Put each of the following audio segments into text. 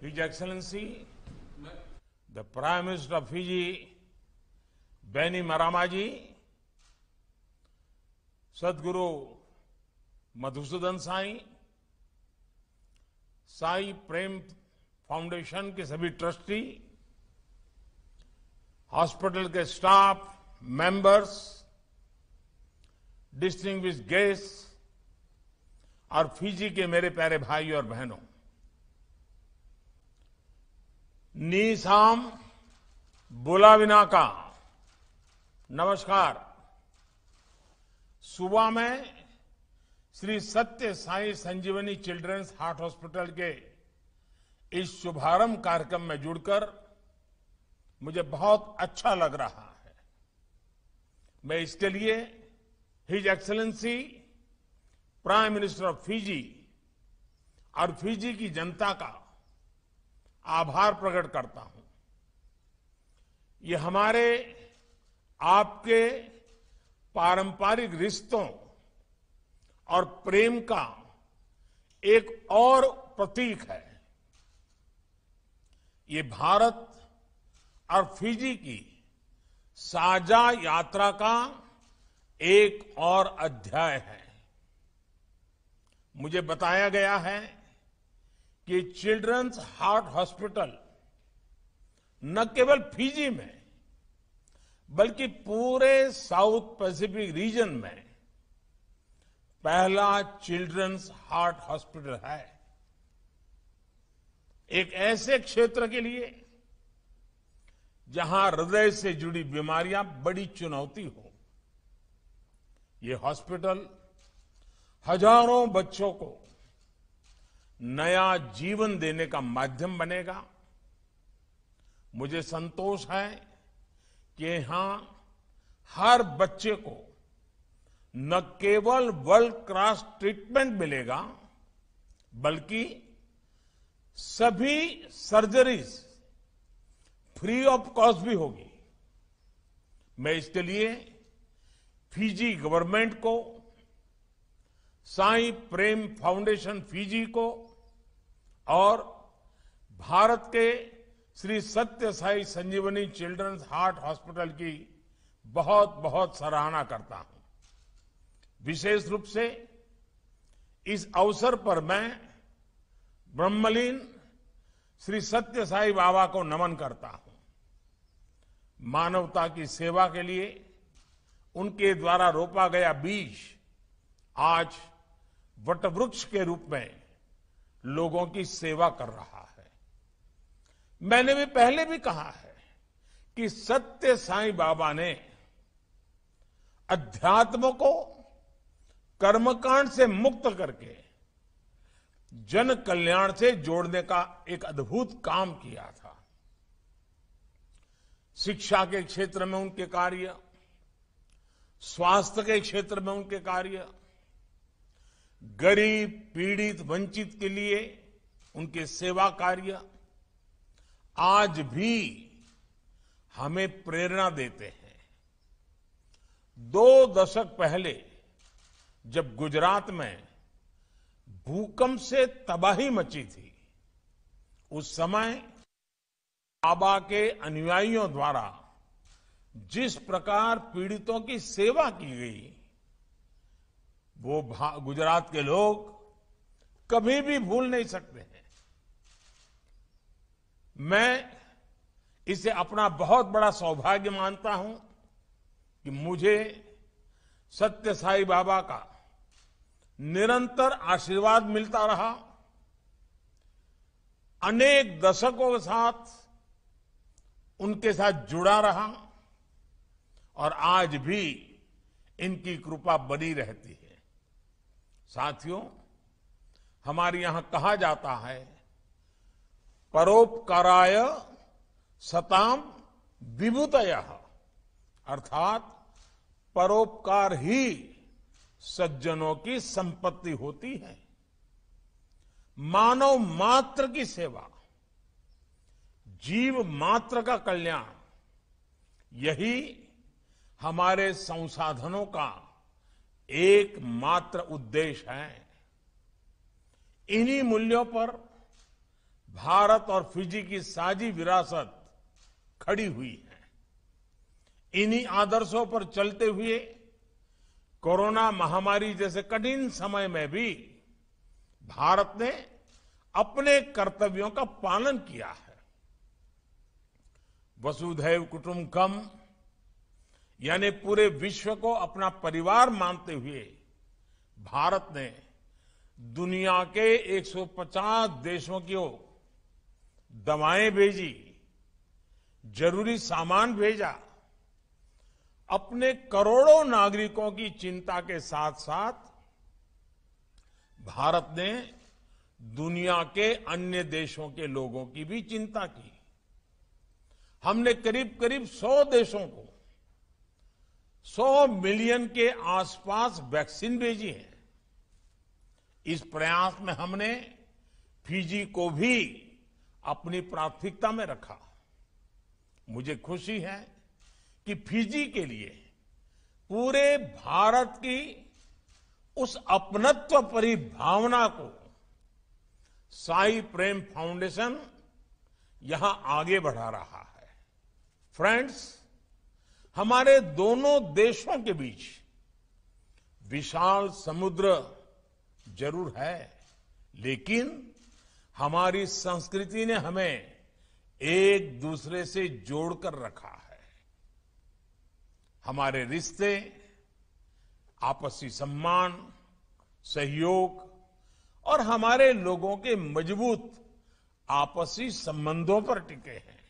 His Excellency, the Prime Minister of Fiji, Bainimaramaji, Sadhguru Madhusudan Sai Prem foundation के सभी trustee, hospital के staff, members, distinguished guest और Fiji के मेरे प्यारे भाई और बहनों, नीसाम बुलाविनाका, नमस्कार। सुबह में श्री सत्य साई संजीवनी चिल्ड्रंस हार्ट हॉस्पिटल के इस शुभारंभ कार्यक्रम में जुड़कर मुझे बहुत अच्छा लग रहा है। मैं इसके लिए his excellency prime minister of Fiji और फिजी की जनता का आभार प्रकट करता हूं। ये हमारे आपके पारंपरिक रिश्तों और प्रेम का एक और प्रतीक है। ये भारत और फिजी की साझा यात्रा का एक और अध्याय है। मुझे बताया गया है कि चिल्ड्रंस हार्ट हॉस्पिटल न केवल फिजी में बल्कि पूरे साउथ पैसिफिक रीजन में पहला चिल्ड्रंस हार्ट हॉस्पिटल है। एक ऐसे क्षेत्र के लिए जहां हृदय से जुड़ी बीमारियां बड़ी चुनौती हो, ये हॉस्पिटल हजारों बच्चों को नया जीवन देने का माध्यम बनेगा। मुझे संतोष है कि यहां हर बच्चे को न केवल वर्ल्ड क्लास ट्रीटमेंट मिलेगा बल्कि सभी सर्जरीज फ्री ऑफ कॉस्ट भी होगी। मैं इसके लिए फिजी गवर्नमेंट को, साई प्रेम फाउंडेशन फिजी को और भारत के श्री सत्य साई संजीवनी चिल्ड्रंस हार्ट हॉस्पिटल की बहुत बहुत सराहना करता हूं। विशेष रूप से इस अवसर पर मैं ब्रह्मलीन श्री सत्य साई बाबा को नमन करता हूं। मानवता की सेवा के लिए उनके द्वारा रोपा गया बीज आज वटवृक्ष के रूप में लोगों की सेवा कर रहा है। मैंने भी पहले भी कहा है कि सत्य साई बाबा ने अध्यात्म को कर्मकांड से मुक्त करके जन कल्याण से जोड़ने का एक अद्भुत काम किया था। शिक्षा के क्षेत्र में उनके कार्य, स्वास्थ्य के क्षेत्र में उनके कार्य, गरीब, पीड़ित, वंचित के लिए उनके सेवा कार्य आज भी हमें प्रेरणा देते हैं। 2 दशक पहले जब गुजरात में भूकंप से तबाही मची थी, उस समय बाबा के अनुयायियों द्वारा जिस प्रकार पीड़ितों की सेवा की गई, वो गुजरात के लोग कभी भी भूल नहीं सकते हैं। मैं इसे अपना बहुत बड़ा सौभाग्य मानता हूं कि मुझे सत्य साई बाबा का निरंतर आशीर्वाद मिलता रहा। अनेक दशकों के साथ उनके साथ जुड़ा रहा और आज भी इनकी कृपा बनी रहती है। साथियों, हमारे यहां कहा जाता है, परोपकाराय सताम विभूतयः, अर्थात परोपकार ही सज्जनों की संपत्ति होती है। मानव मात्र की सेवा, जीव मात्र का कल्याण, यही हमारे संसाधनों का एकमात्र उद्देश्य है। इन्हीं मूल्यों पर भारत और फिजी की साझी विरासत खड़ी हुई है। इन्हीं आदर्शों पर चलते हुए कोरोना महामारी जैसे कठिन समय में भी भारत ने अपने कर्तव्यों का पालन किया है। वसुधैव कुटुंबकम यानी पूरे विश्व को अपना परिवार मानते हुए भारत ने दुनिया के 150 देशों की दवाएं भेजी, जरूरी सामान भेजा। अपने करोड़ों नागरिकों की चिंता के साथ साथ भारत ने दुनिया के अन्य देशों के लोगों की भी चिंता की। हमने करीब करीब 100 देशों को 100 मिलियन के आसपास वैक्सीन भेजी है। इस प्रयास में हमने फिजी को भी अपनी प्राथमिकता में रखा। मुझे खुशी है कि फिजी के लिए पूरे भारत की उस अपनत्व परी भावना को साई प्रेम फाउंडेशन यहां आगे बढ़ा रहा है। फ्रेंड्स, हमारे दोनों देशों के बीच विशाल समुद्र जरूर है, लेकिन हमारी संस्कृति ने हमें एक दूसरे से जोड़कर रखा है। हमारे रिश्ते आपसी सम्मान, सहयोग और हमारे लोगों के मजबूत आपसी संबंधों पर टिके हैं।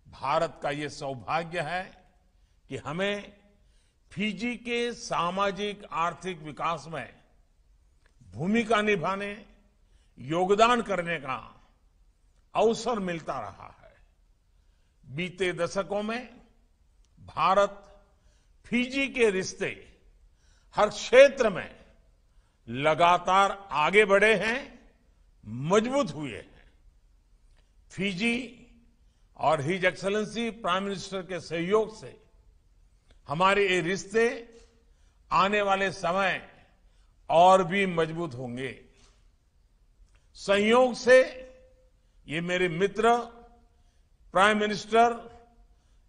भारत का ये सौभाग्य है कि हमें फिजी के सामाजिक आर्थिक विकास में भूमिका निभाने, योगदान करने का अवसर मिलता रहा है। बीते दशकों में भारत फिजी के रिश्ते हर क्षेत्र में लगातार आगे बढ़े हैं, मजबूत हुए हैं। फिजी और हिज एक्सेलेंसी प्राइम मिनिस्टर के सहयोग से हमारे ये रिश्ते आने वाले समय और भी मजबूत होंगे। संयोग से ये मेरे मित्र प्राइम मिनिस्टर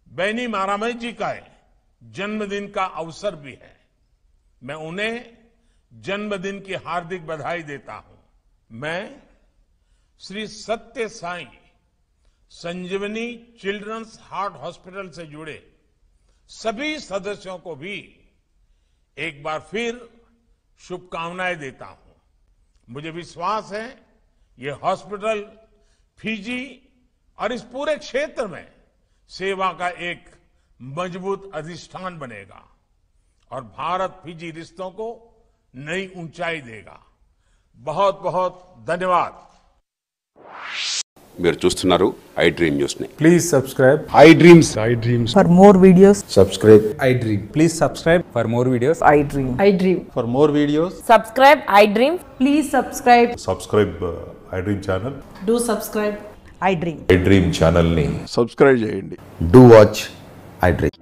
बैनीमारामाई जी का जन्मदिन का अवसर भी है। मैं उन्हें जन्मदिन की हार्दिक बधाई देता हूं। मैं श्री सत्य साई संजीवनी चिल्ड्रंस हार्ट हॉस्पिटल से जुड़े सभी सदस्यों को भी एक बार फिर शुभकामनाएं देता हूं। मुझे विश्वास है ये हॉस्पिटल फिजी और इस पूरे क्षेत्र में सेवा का एक मजबूत अधिष्ठान बनेगा और भारत फिजी रिश्तों को नई ऊंचाई देगा। बहुत बहुत धन्यवाद। మీరు చూస్తున్నారు ఐ డ్రీమ్ న్యూస్ ని. Please subscribe I dreams For more videos, subscribe I Dream. Please subscribe for more videos. I dream. I dream. For more videos Subscribe I Dream. Please subscribe. Subscribe I dream channel. Do subscribe. I dream. I dream channel ని subscribe చేయండి. Do watch I Dream.